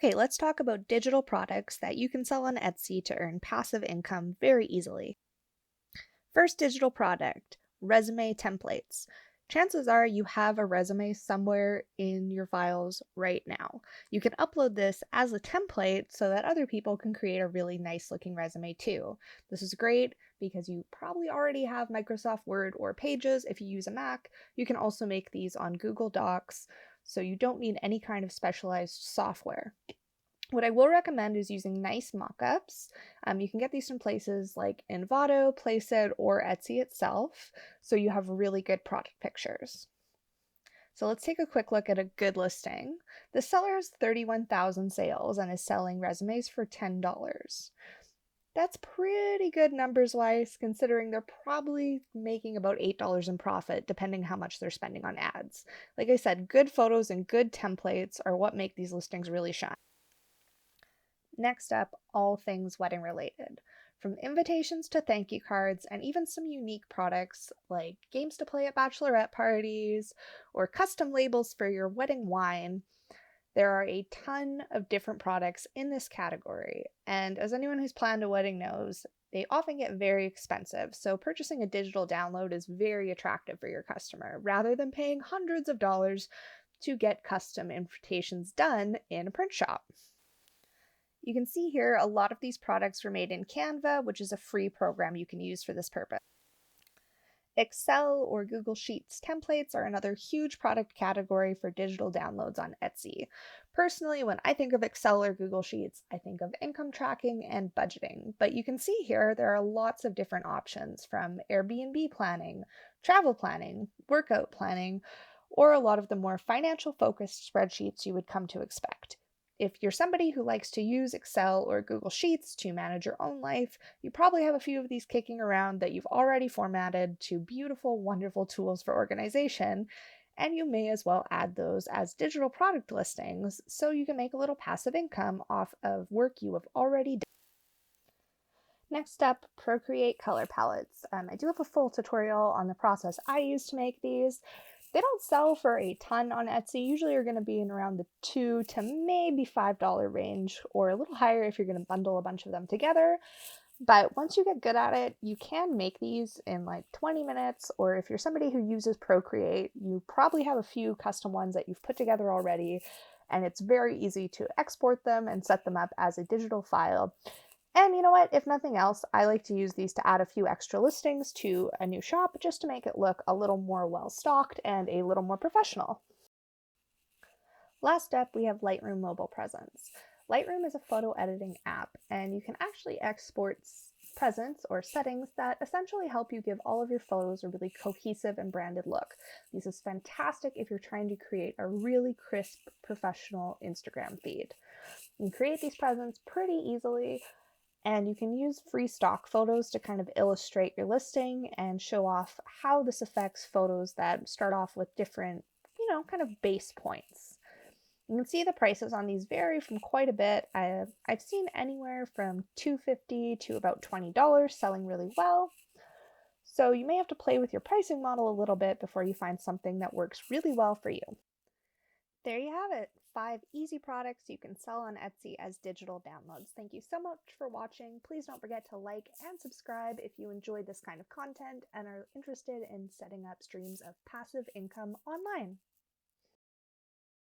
Okay, let's talk about digital products that you can sell on Etsy to earn passive income very easily. First digital product, resume templates. Chances are you have a resume somewhere in your files right now. You can upload this as a template so that other people can create a really nice looking resume too. This is great because you probably already have Microsoft Word or Pages if you use a Mac. You can also make these on Google Docs, so you don't need any kind of specialized software. What I will recommend is using nice mockups. You can get these from places like Envato, Placeit, or Etsy itself, so you have really good product pictures. So let's take a quick look at a good listing. The seller has 31,000 sales and is selling resumes for $10. That's pretty good numbers wise, considering they're probably making about $8 in profit, depending how much they're spending on ads. Like I said, good photos and good templates are what make these listings really shine. Next up, all things wedding related. From invitations to thank you cards, and even some unique products like games to play at bachelorette parties or custom labels for your wedding wine, there are a ton of different products in this category. And as anyone who's planned a wedding knows, they often get very expensive, so purchasing a digital download is very attractive for your customer rather than paying hundreds of dollars to get custom invitations done in a print shop. You can see here a lot of these products were made in Canva, which is a free program you can use for this purpose. Excel or Google Sheets templates are another huge product category for digital downloads on Etsy. Personally, when I think of Excel or Google Sheets, I think of income tracking and budgeting, but you can see here there are lots of different options from Airbnb planning, travel planning, workout planning, or a lot of the more financial focused spreadsheets you would come to expect. If you're somebody who likes to use Excel or Google Sheets to manage your own life, you probably have a few of these kicking around that you've already formatted to beautiful, wonderful tools for organization, and you may as well add those as digital product listings so you can make a little passive income off of work you have already done. Next up, Procreate color palettes. I do have a full tutorial on the process I use to make these. They don't sell for a ton on Etsy. Usually you're going to be in around the $2 to maybe $5 range, or a little higher if you're going to bundle a bunch of them together. But once you get good at it, you can make these in like 20 minutes, or if you're somebody who uses Procreate, you probably have a few custom ones that you've put together already, and it's very easy to export them and set them up as a digital file. And you know what? If nothing else, I like to use these to add a few extra listings to a new shop just to make it look a little more well stocked and a little more professional. Last up, we have Lightroom Mobile Presence. Lightroom is a photo editing app, and you can actually export presence or settings that essentially help you give all of your photos a really cohesive and branded look. This is fantastic if you're trying to create a really crisp, professional Instagram feed. You can create these presents pretty easily, and you can use free stock photos to kind of illustrate your listing and show off how this affects photos that start off with different, kind of base points. You can see the prices on these vary from quite a bit. I've seen anywhere from $2.50 to about $20 selling really well. So you may have to play with your pricing model a little bit before you find something that works really well for you. There you have it, 5 easy products you can sell on Etsy as digital downloads. Thank you so much for watching. Please don't forget to like and subscribe if you enjoyed this kind of content and are interested in setting up streams of passive income online.